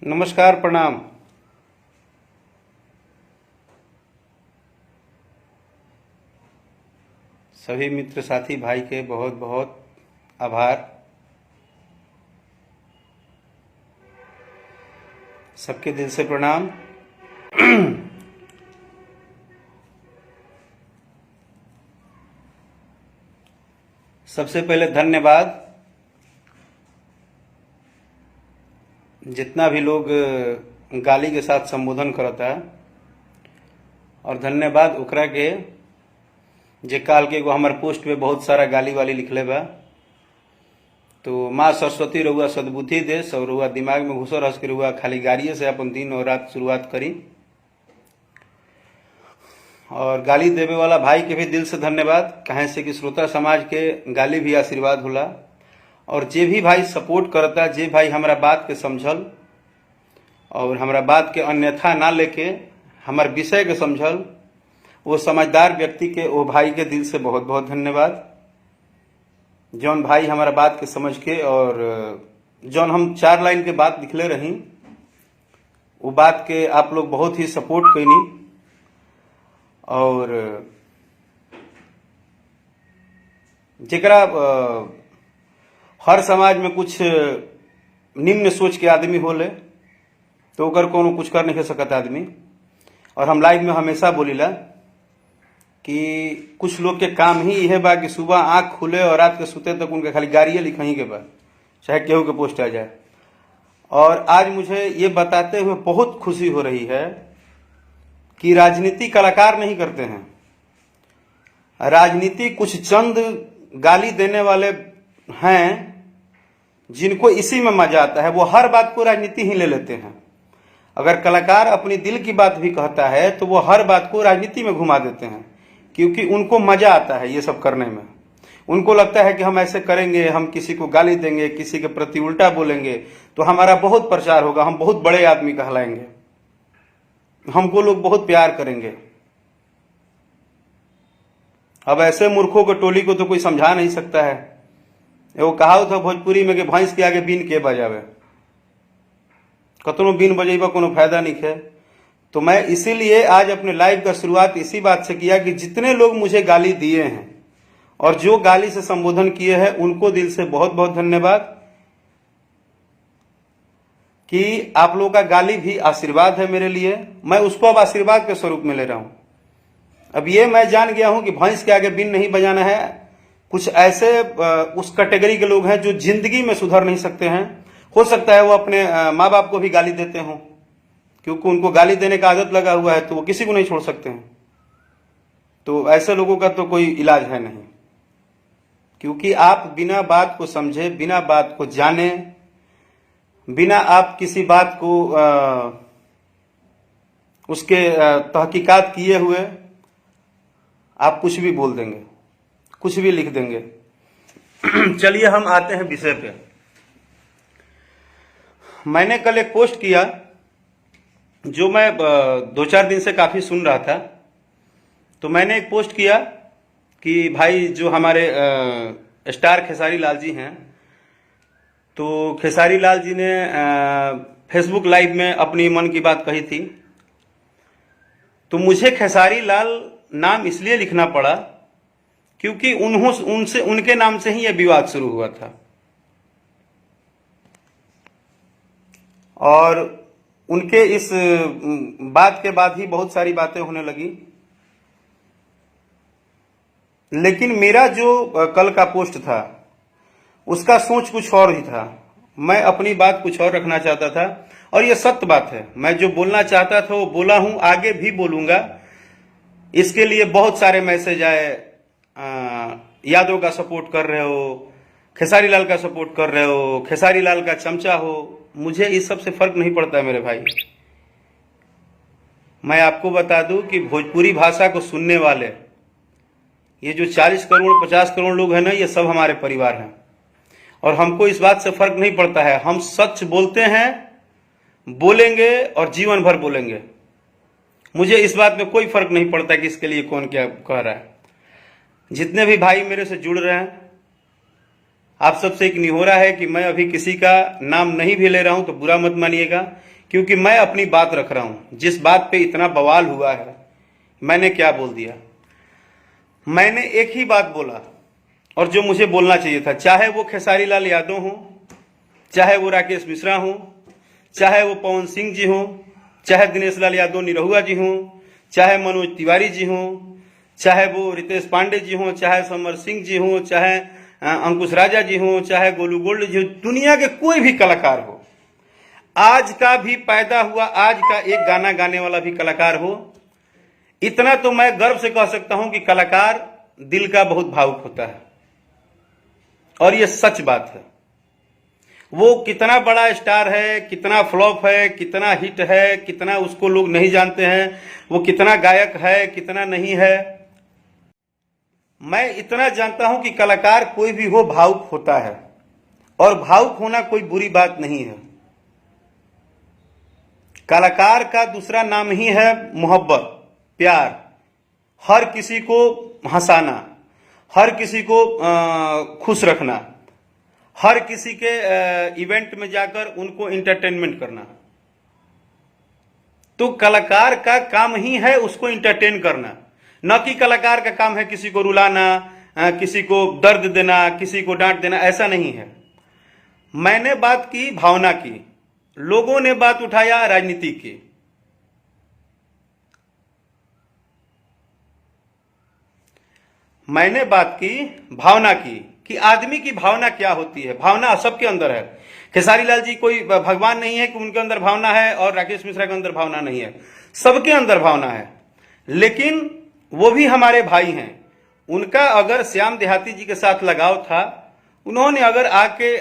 नमस्कार, प्रणाम। सभी मित्र साथी भाई के बहुत बहुत आभार। सबके दिल से प्रणाम। सबसे पहले धन्यवाद जितना भी लोग गाली के साथ संबोधन करता है, और धन्यवाद ओकरा के जे काल के एगो हमार पोस्ट पे बहुत सारा गाली वाली लिखले बा। तो माँ सरस्वती रहुआ सद्बुद्धि देस और रहुआ दिमाग में घुसो रह के रहुआ खाली गालिए से अपन दिन और रात शुरुआत करी। और गाली देवे वाला भाई के भी दिल से धन्यवाद, कहे से कि श्रोता समाज के गाली भी आशीर्वाद होला। और जे भी भाई सपोर्ट करता, जे भाई हमारा बात के समझल और हमारा बात के अन्यथा ना लेके हमार विषय के समझल, वो समझदार व्यक्ति के वो भाई के दिल से बहुत बहुत धन्यवाद। जौन भाई हमारा बात के समझ के और जौन हम 4 लाइन के बात लिखले रही, वो बात के आप लोग बहुत ही सपोर्ट कैनी। और जेकरा हर समाज में कुछ निम्न सोच के आदमी होले तो ओकर कोनो कुछ कर नहीं सकता आदमी। और हम लाइव में हमेशा बोलीला कि कुछ लोग के काम ही यह बा कि सुबह आंख खुले और रात के सुते तक उनके खाली गाड़ियाँ लिखही के बा, चाहे केहू के पोस्ट आ जाए। और आज मुझे ये बताते हुए बहुत खुशी हो रही है कि राजनीति कलाकार नहीं करते हैं। राजनीति कुछ चंद गाली देने वाले हैं जिनको इसी में मजा आता है, वो हर बात को राजनीति ही ले लेते हैं। अगर कलाकार अपनी दिल की बात भी कहता है तो वो हर बात को राजनीति में घुमा देते हैं, क्योंकि उनको मजा आता है ये सब करने में। उनको लगता है कि हम ऐसे करेंगे, हम किसी को गाली देंगे, किसी के प्रति उल्टा बोलेंगे तो हमारा बहुत प्रचार होगा, हम बहुत बड़े आदमी कहलाएंगे, हमको लोग बहुत प्यार करेंगे। अब ऐसे मूर्खों के टोली को तो कोई समझा नहीं सकता है। वो कहावत है भोजपुरी में कि भैंस के आगे बीन के बजावे, कतनो बीन बजेबा कोनो फायदा नहीं है। तो मैं इसीलिए आज अपने लाइव का शुरुआत इसी बात से किया कि जितने लोग मुझे गाली दिए हैं और जो गाली से संबोधन किए हैं उनको दिल से बहुत बहुत धन्यवाद। कि आप लोगों का गाली भी आशीर्वाद है मेरे लिए, मैं उसको अब आशीर्वाद के स्वरूप में ले रहा हूं। अब ये मैं जान गया हूं कि भैंस के आगे बीन नहीं बजाना है। कुछ ऐसे उस कैटेगरी के लोग हैं जो जिंदगी में सुधर नहीं सकते हैं। हो सकता है वो अपने माँ बाप को भी गाली देते हों, क्योंकि उनको गाली देने का आदत लगा हुआ है, तो वो किसी को नहीं छोड़ सकते हैं। तो ऐसे लोगों का तो कोई इलाज है नहीं, क्योंकि आप बिना बात को समझे, बिना बात को जाने, बिना आप किसी बात को उसके तहकीकात किए हुए आप कुछ भी बोल देंगे, कुछ भी लिख देंगे। चलिए हम आते हैं विषय पे। मैंने कल एक पोस्ट किया जो मैं 2-4 दिन से काफी सुन रहा था। तो मैंने एक पोस्ट किया कि भाई जो हमारे स्टार खेसारी लाल जी हैं, तो खेसारी लाल जी ने फेसबुक लाइव में अपनी मन की बात कही थी। तो मुझे खेसारी लाल नाम इसलिए लिखना पड़ा क्योंकि उनके नाम से ही यह विवाद शुरू हुआ था। और उनके इस बात के बाद ही बहुत सारी बातें होने लगी। लेकिन मेरा जो कल का पोस्ट था उसका सोच कुछ और ही था। मैं अपनी बात कुछ और रखना चाहता था, और ये सत्य बात है। मैं जो बोलना चाहता था वो बोला हूं, आगे भी बोलूंगा। इसके लिए बहुत सारे मैसेज आए, यादव का सपोर्ट कर रहे हो, खेसारी लाल का सपोर्ट कर रहे हो, खेसारी लाल का चमचा हो। मुझे इस सब से फर्क नहीं पड़ता है मेरे भाई। मैं आपको बता दूं कि भोजपुरी भाषा को सुनने वाले ये जो 40 करोड़ 50 करोड़ लोग हैं ना, ये सब हमारे परिवार हैं। और हमको इस बात से फर्क नहीं पड़ता है। हम सच बोलते हैं, बोलेंगे और जीवन भर बोलेंगे। मुझे इस बात में कोई फर्क नहीं पड़ता कि इसके लिए कौन क्या कह रहा है। जितने भी भाई मेरे से जुड़ रहे हैं, आप सबसे एक निहोरा है कि मैं अभी किसी का नाम नहीं भी ले रहा हूं तो बुरा मत मानिएगा, क्योंकि मैं अपनी बात रख रहा हूं। जिस बात पे इतना बवाल हुआ है, मैंने क्या बोल दिया? मैंने एक ही बात बोला, और जो मुझे बोलना चाहिए था, चाहे वो खेसारी लाल यादव हो, चाहे वो राकेश मिश्रा हो, चाहे वो पवन सिंह जी हो, चाहे दिनेश लाल यादव निरहुआ जी हो, चाहे मनोज तिवारी जी हो, चाहे वो रितेश पांडे जी हो, चाहे समर सिंह जी हो, चाहे अंकुश राजा जी हो, चाहे गोलू गोल्ड जी हो, दुनिया के कोई भी कलाकार हो, आज का भी पैदा हुआ आज का एक गाना गाने वाला भी कलाकार हो, इतना तो मैं गर्व से कह सकता हूं कि कलाकार दिल का बहुत भावुक होता है। और यह सच बात है। वो कितना बड़ा स्टार है, कितना फ्लॉप है, कितना हिट है, कितना उसको लोग नहीं जानते हैं, वो कितना गायक है, कितना नहीं है, मैं इतना जानता हूं कि कलाकार कोई भी हो भावुक होता है, और भावुक होना कोई बुरी बात नहीं है। कलाकार का दूसरा नाम ही है मोहब्बत, प्यार, हर किसी को हंसाना, हर किसी को खुश रखना, हर किसी के इवेंट में जाकर उनको एंटरटेनमेंट करना। तो कलाकार का काम ही है उसको एंटरटेन करना, न कि कलाकार का काम है किसी को रुलाना, किसी को दर्द देना, किसी को डांट देना, ऐसा नहीं है। मैंने बात की भावना की, लोगों ने बात उठाया राजनीति की। मैंने बात की भावना की कि आदमी की भावना क्या होती है। भावना सबके अंदर है। खेसारी लाल जी कोई भगवान नहीं है कि उनके अंदर भावना है और राकेश मिश्रा के अंदर भावना नहीं है, सबके अंदर भावना है। लेकिन वो भी हमारे भाई हैं। उनका अगर श्याम देहाती जी के साथ लगाव था, उन्होंने अगर आके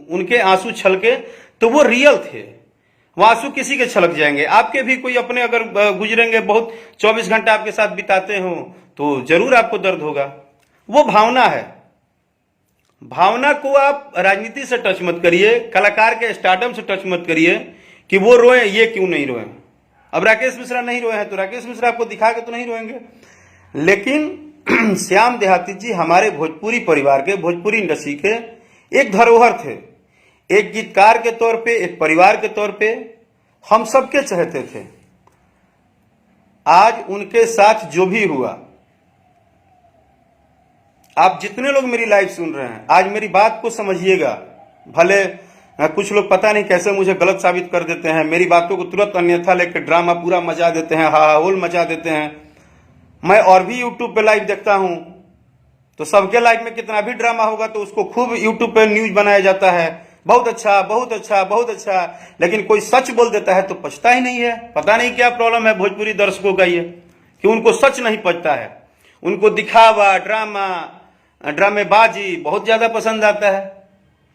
उनके आंसू छलके तो वो रियल थे। वो आंसू किसी के छलक जाएंगे, आपके भी कोई अपने अगर गुजरेंगे, बहुत 24 घंटा आपके साथ बिताते हो तो जरूर आपको दर्द होगा। वो भावना है। भावना को आप राजनीति से टच मत करिए, कलाकार के स्टारडम से टच मत करिए कि वो रोए, ये क्यों नहीं रोए। अब राकेश मिश्रा नहीं रोए हैं तो राकेश मिश्रा आपको दिखा के तो नहीं रोएंगे। लेकिन श्याम देहाती जी हमारे भोजपुरी परिवार के, भोजपुरी इंडस्ट्री के एक धरोहर थे। एक गीतकार के तौर पे, एक परिवार के तौर पे हम सबके चाहते थे। आज उनके साथ जो भी हुआ, आप जितने लोग मेरी लाइव सुन रहे हैं, आज मेरी बात को समझिएगा। भले कुछ लोग पता नहीं कैसे मुझे गलत साबित कर देते हैं, मेरी बातों को तुरंत अन्यथा लेकर ड्रामा पूरा मचा देते हैं, हाहाहोल मचा देते हैं। मैं और भी यूट्यूब पे लाइव देखता हूं, तो सबके लाइव में कितना भी ड्रामा होगा तो उसको खूब यूट्यूब पे न्यूज बनाया जाता है, बहुत अच्छा, बहुत अच्छा, बहुत अच्छा। लेकिन कोई सच बोल देता है तो पचता ही नहीं है। पता नहीं क्या प्रॉब्लम है भोजपुरी दर्शकों का ये, कि उनको सच नहीं पचता है। उनको दिखावा, ड्रामा, ड्रामेबाजी बहुत ज्यादा पसंद आता है।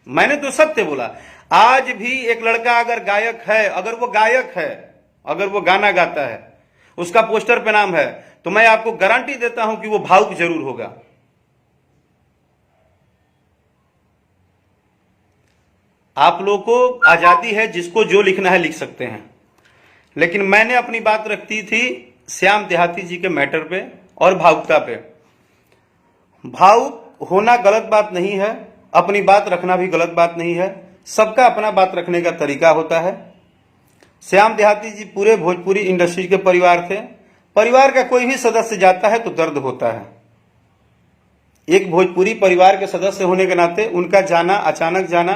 मैंने तो सत्य बोला। आज भी एक लड़का अगर गायक है, अगर वो गायक है, अगर वो गाना गाता है, उसका पोस्टर पे नाम है, तो मैं आपको गारंटी देता हूं कि वो भावुक जरूर होगा। आप लोगों को आजादी है, जिसको जो लिखना है लिख सकते हैं। लेकिन मैंने अपनी बात रखती थी श्याम देहाती जी के मैटर पे और भावुकता पे। भावुक होना गलत बात नहीं है, अपनी बात रखना भी गलत बात नहीं है। सबका अपना बात रखने का तरीका होता है। श्याम देहाती जी पूरे भोजपुरी इंडस्ट्री के परिवार थे। परिवार का कोई भी सदस्य जाता है तो दर्द होता है। एक भोजपुरी परिवार के सदस्य होने के नाते उनका जाना, अचानक जाना,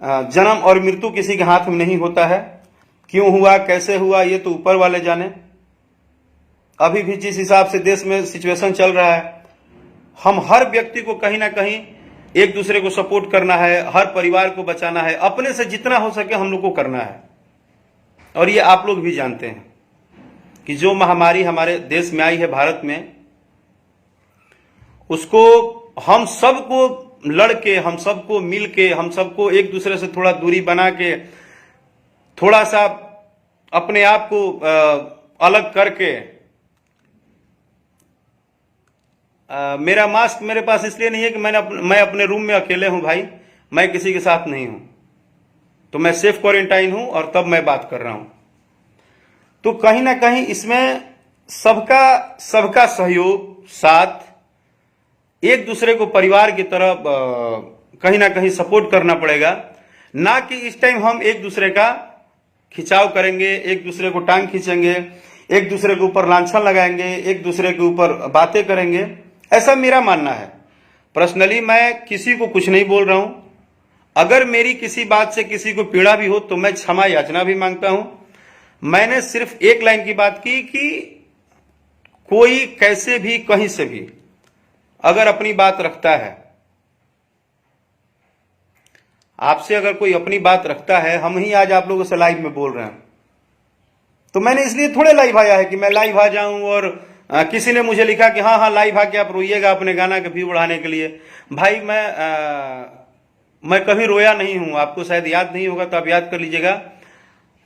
जन्म और मृत्यु किसी के हाथ में नहीं होता है। क्यों हुआ, कैसे हुआ, ये तो ऊपर वाले जाने। अभी भी जिस हिसाब से देश में सिचुएशन चल रहा है, हम हर व्यक्ति को कहीं ना कहीं एक दूसरे को सपोर्ट करना है, हर परिवार को बचाना है, अपने से जितना हो सके हम लोग को करना है। और ये आप लोग भी जानते हैं कि जो महामारी हमारे देश में आई है, भारत में, उसको हम सबको लड़के, हम सबको मिलके, हम सबको एक दूसरे से थोड़ा दूरी बना के, थोड़ा सा अपने आप को अलग करके, मेरा मास्क मेरे पास इसलिए नहीं है कि मैं अपने रूम में अकेले हूं भाई, मैं किसी के साथ नहीं हूं, तो मैं सेफ क्वारंटाइन हूं और तब मैं बात कर रहा हूं। तो कहीं ना कहीं इसमें सबका सहयोग, साथ, एक दूसरे को परिवार की तरह कहीं ना कहीं सपोर्ट करना पड़ेगा। ना कि इस टाइम हम एक दूसरे का खिंचाव करेंगे, एक दूसरे को टांग खींचेंगे, एक दूसरे के ऊपर लांछन लगाएंगे, एक दूसरे के ऊपर बातें करेंगे। ऐसा मेरा मानना है। पर्सनली मैं किसी को कुछ नहीं बोल रहा हूं। अगर मेरी किसी बात से किसी को पीड़ा भी हो तो मैं क्षमा याचना भी मांगता हूं। मैंने सिर्फ एक लाइन की बात की कि कोई कैसे भी कहीं से भी अगर अपनी बात रखता है, आपसे अगर कोई अपनी बात रखता है, हम ही आज आप लोगों से लाइव में बोल रहे हैं, तो मैंने इसलिए थोड़े लाइव आया है कि मैं लाइव आ जाऊं और किसी ने मुझे लिखा कि हाँ लाइव आके आप रोइएगा अपने गाना के व्यू बढ़ाने के लिए। भाई मैं कभी रोया नहीं हूं, आपको शायद याद नहीं होगा तो आप याद कर लीजिएगा।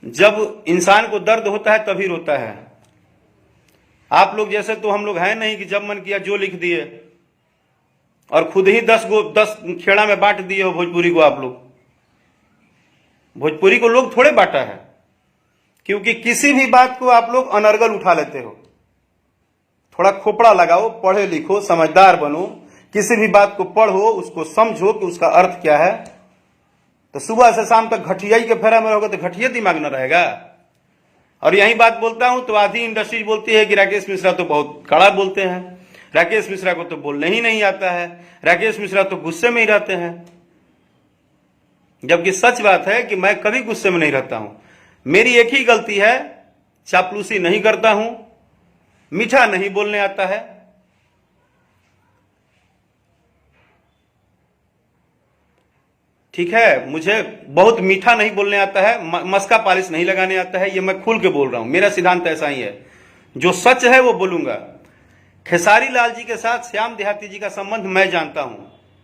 जब इंसान को दर्द होता है तभी रोता है। आप लोग जैसे तो हम लोग हैं नहीं कि जब मन किया जो लिख दिए और खुद ही 10 खेड़ा में बांट दिए हो भोजपुरी को। आप लोग भोजपुरी को लोग थोड़े बांटा है, क्योंकि किसी भी बात को आप लोग अनर्गल उठा लेते हो। थोड़ा खोपड़ा लगाओ, पढ़े लिखो, समझदार बनो, किसी भी बात को पढ़ो, उसको समझो कि उसका अर्थ क्या है। तो सुबह से शाम तक घटियाई के फेरा में रहोगे तो घटिया दिमाग न रहेगा। और यही बात बोलता हूं तो आधी इंडस्ट्री बोलती है कि राकेश मिश्रा तो बहुत कड़ा बोलते हैं, राकेश मिश्रा को तो बोलने ही नहीं आता है, राकेश मिश्रा तो गुस्से में ही रहते हैं। जबकि सच बात है कि मैं कभी गुस्से में नहीं रहता हूं। मेरी एक ही गलती है, चापलूसी नहीं करता हूं, मीठा नहीं बोलने आता है। ठीक है, मुझे बहुत मीठा नहीं बोलने आता है, मस्का पॉलिश नहीं लगाने आता है, ये मैं खुल के बोल रहा हूं। मेरा सिद्धांत ऐसा ही है, जो सच है वो बोलूंगा। खेसारी लाल जी के साथ श्याम देहाती जी का संबंध मैं जानता हूं।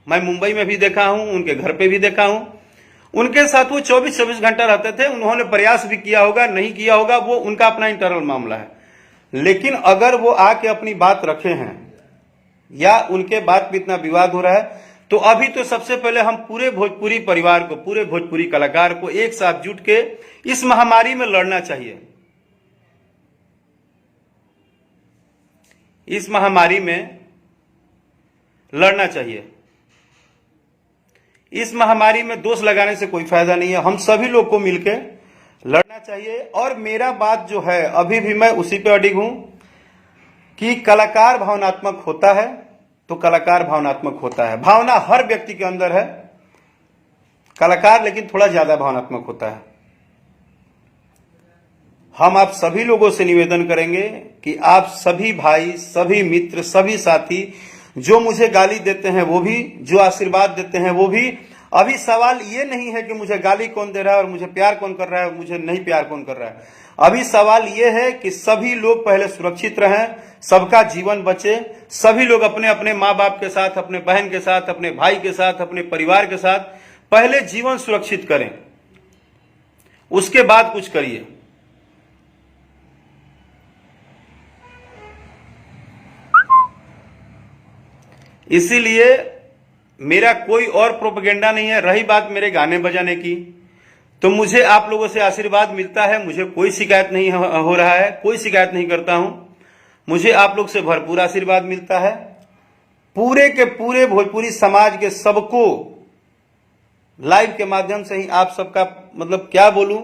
मैं मुंबई में भी देखा हूं, उनके घर पे भी देखा हूं। उनके साथ वो 24-24 घंटा रहते थे। उन्होंने प्रयास भी किया होगा, नहीं किया होगा, वो उनका अपना इंटरनल मामला है। लेकिन अगर वो आके अपनी बात रखे हैं या उनके बात पे इतना विवाद हो रहा है, तो अभी तो सबसे पहले हम पूरे भोजपुरी परिवार को, पूरे भोजपुरी कलाकार को एक साथ जुट के इस महामारी में लड़ना चाहिए। इस महामारी में लड़ना चाहिए। इस महामारी में दोष लगाने से कोई फायदा नहीं है। हम सभी लोग को मिलकर लड़ना चाहिए। और मेरा बात जो है अभी भी मैं उसी पे अडिग हूं कि कलाकार भावनात्मक होता है तो कलाकार भावनात्मक होता है। भावना हर व्यक्ति के अंदर है, कलाकार लेकिन थोड़ा ज्यादा भावनात्मक होता है। हम आप सभी लोगों से निवेदन करेंगे कि आप सभी भाई, सभी मित्र, सभी साथी जो मुझे गाली देते हैं वो भी, जो आशीर्वाद देते हैं वो भी। अभी सवाल ये नहीं है कि मुझे गाली कौन दे रहा है और मुझे प्यार कौन कर रहा है और मुझे नहीं प्यार कौन कर रहा है। अभी सवाल ये है कि सभी लोग पहले सुरक्षित रहें, सबका जीवन बचे, सभी लोग अपने अपने माँ बाप के साथ, अपने बहन के साथ, अपने भाई के साथ, अपने परिवार के साथ पहले जीवन सुरक्षित करें, उसके बाद कुछ करिए। इसीलिए मेरा कोई और प्रोपेगेंडा नहीं है। रही बात मेरे गाने बजाने की, तो मुझे आप लोगों से आशीर्वाद मिलता है, मुझे कोई शिकायत नहीं हो रहा है, कोई शिकायत नहीं करता हूं। मुझे आप लोग से भरपूर आशीर्वाद मिलता है। पूरे के पूरे भोजपुरी समाज के सबको लाइव के माध्यम से ही आप सबका मतलब क्या बोलूं,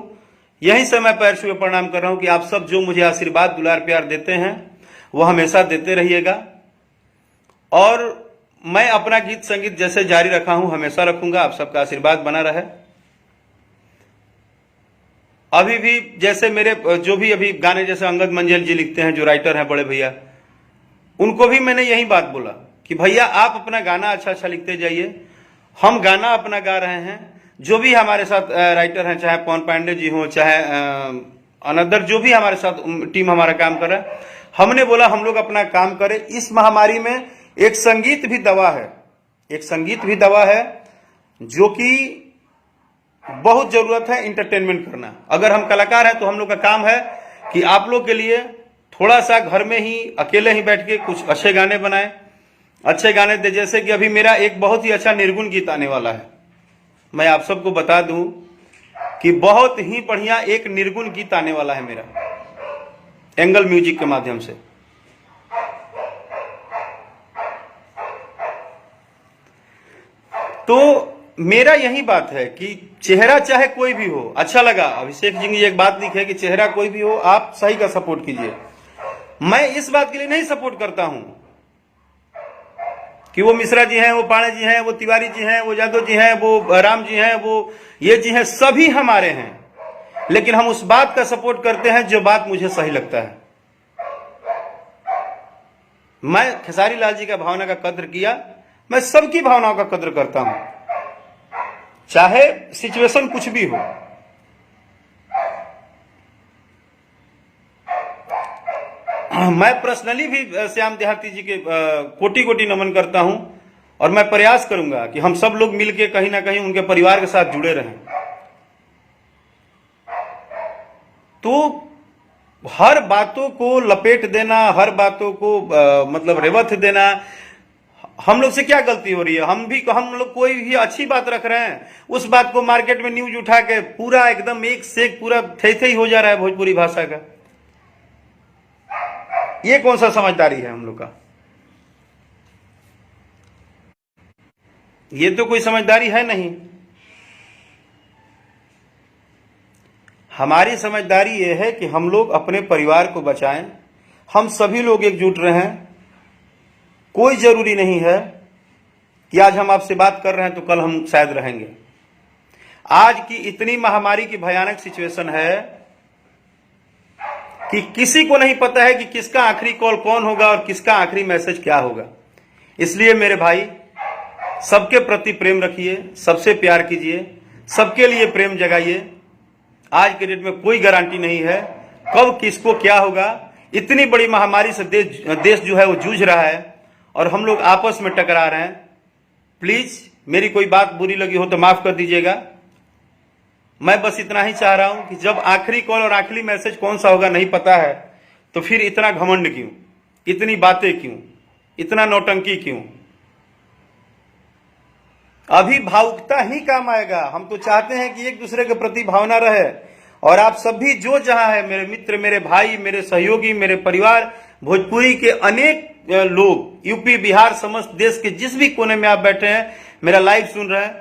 यहीं से मैं पैर छुए प्रणाम कर रहा हूं कि आप सब जो मुझे आशीर्वाद, दुलार, प्यार देते हैं वो हमेशा देते रहिएगा। और मैं अपना गीत संगीत जैसे जारी रखा हूं हमेशा रखूंगा। आप सबका आशीर्वाद बना रहे। अभी भी जैसे मेरे जो भी अभी गाने जैसे अंगद मंजिल जी लिखते हैं, जो राइटर हैं बड़े भैया, उनको भी मैंने यही बात बोला कि भैया आप अपना गाना अच्छा अच्छा लिखते जाइए, हम गाना अपना गा रहे हैं। जो भी हमारे साथ राइटर हैं, चाहे पवन पांडे जी हो, चाहे अनदर जो भी हमारे साथ टीम हमारा काम कर रहा है, हमने बोला हम लोग अपना काम करें। इस महामारी में एक संगीत भी दवा है, एक संगीत भी दवा है, जो कि बहुत जरूरत है इंटरटेनमेंट करना। अगर हम कलाकार हैं तो हम लोग का काम है कि आप लोग के लिए थोड़ा सा घर में ही अकेले ही बैठ के कुछ अच्छे गाने बनाएं, अच्छे गाने दे। जैसे कि अभी मेरा एक बहुत ही अच्छा निर्गुण गीत आने वाला है। मैं आप सबको बता दूं कि बहुत ही बढ़िया एक निर्गुण गीत आने वाला है मेरा, एंगल म्यूजिक के माध्यम से। तो मेरा यही बात है कि चेहरा चाहे कोई भी हो, अच्छा लगा अभिषेक जी ने एक बात लिखी कि चेहरा कोई भी हो आप सही का सपोर्ट कीजिए। मैं इस बात के लिए नहीं सपोर्ट करता हूं कि वो मिश्रा जी हैं, वो पाणे जी हैं, वो तिवारी जी हैं, वो यादव जी हैं, वो राम जी हैं, वो ये जी हैं, सभी हमारे हैं। लेकिन हम उस बात का सपोर्ट करते हैं जो बात मुझे सही लगता है। मैं खेसारी लाल जी का भावना का कद्र किया, मैं सबकी भावनाओं का कद्र करता हूं, चाहे सिचुएशन कुछ भी हो। मैं पर्सनली भी श्याम देहाती जी के कोटि कोटि नमन करता हूं और मैं प्रयास करूंगा कि हम सब लोग मिलकर कहीं ना कहीं उनके परिवार के साथ जुड़े रहें। तो हर बातों को लपेट देना, हर बातों को मतलब रेवत देना, हम लोग से क्या गलती हो रही है? हम लोग कोई भी अच्छी बात रख रहे हैं, उस बात को मार्केट में न्यूज उठा के पूरा एकदम एक से एक पूरा थे ही हो जा रहा है भोजपुरी भाषा का। ये कौन सा समझदारी है हम लोग का? ये तो कोई समझदारी है नहीं। हमारी समझदारी ये है कि हम लोग अपने परिवार को बचाएं, हम सभी लोग एकजुट रहें। कोई जरूरी नहीं है कि आज हम आपसे बात कर रहे हैं तो कल हम शायद रहेंगे। आज की इतनी महामारी की भयानक सिचुएशन है कि किसी को नहीं पता है कि किसका आखिरी कॉल कौन होगा और किसका आखिरी मैसेज क्या होगा। इसलिए मेरे भाई, सबके प्रति प्रेम रखिए, सबसे प्यार कीजिए, सबके लिए प्रेम जगाइए। आज के डेट में कोई गारंटी नहीं है कब किसको क्या होगा। इतनी बड़ी महामारी से देश जो है वो जूझ रहा है और हम लोग आपस में टकरा रहे हैं। प्लीज मेरी कोई बात बुरी लगी हो तो माफ कर दीजिएगा। मैं बस इतना ही चाह रहा हूं कि जब आखिरी कॉल और आखिरी मैसेज कौन सा होगा नहीं पता है तो फिर इतना घमंड क्यों, इतनी बातें क्यों, इतना नौटंकी क्यों? अभी भावुकता ही काम आएगा। हम तो चाहते हैं कि एक दूसरे के प्रति भावना रहे और आप सभी जो जहां है, मेरे मित्र, मेरे भाई, मेरे सहयोगी, मेरे परिवार, भोजपुरी के अनेक लोग, यूपी बिहार समस्त देश के जिस भी कोने में आप बैठे हैं, मेरा लाइव सुन रहे हैं,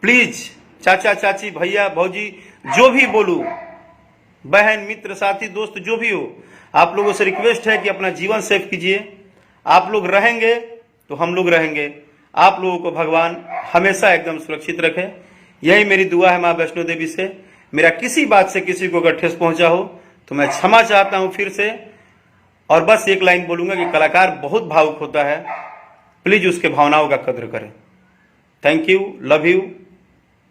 प्लीज चाचा चाची भैया भौजी जो भी बोलूं, बहन मित्र साथी दोस्त जो भी हो, आप लोगों से रिक्वेस्ट है कि अपना जीवन सेव कीजिए। आप लोग रहेंगे तो हम लोग रहेंगे। आप लोगों को भगवान हमेशा एकदम सुरक्षित रखे, यही मेरी दुआ है मां वैष्णो देवी से। मेरा किसी बात से किसी को अगर ठेस पहुंचा हो तो मैं क्षमा चाहता हूं फिर से। और बस एक लाइन बोलूंगा कि कलाकार बहुत भावुक होता है, प्लीज उसके भावनाओं का कद्र करें। Thank you, love you.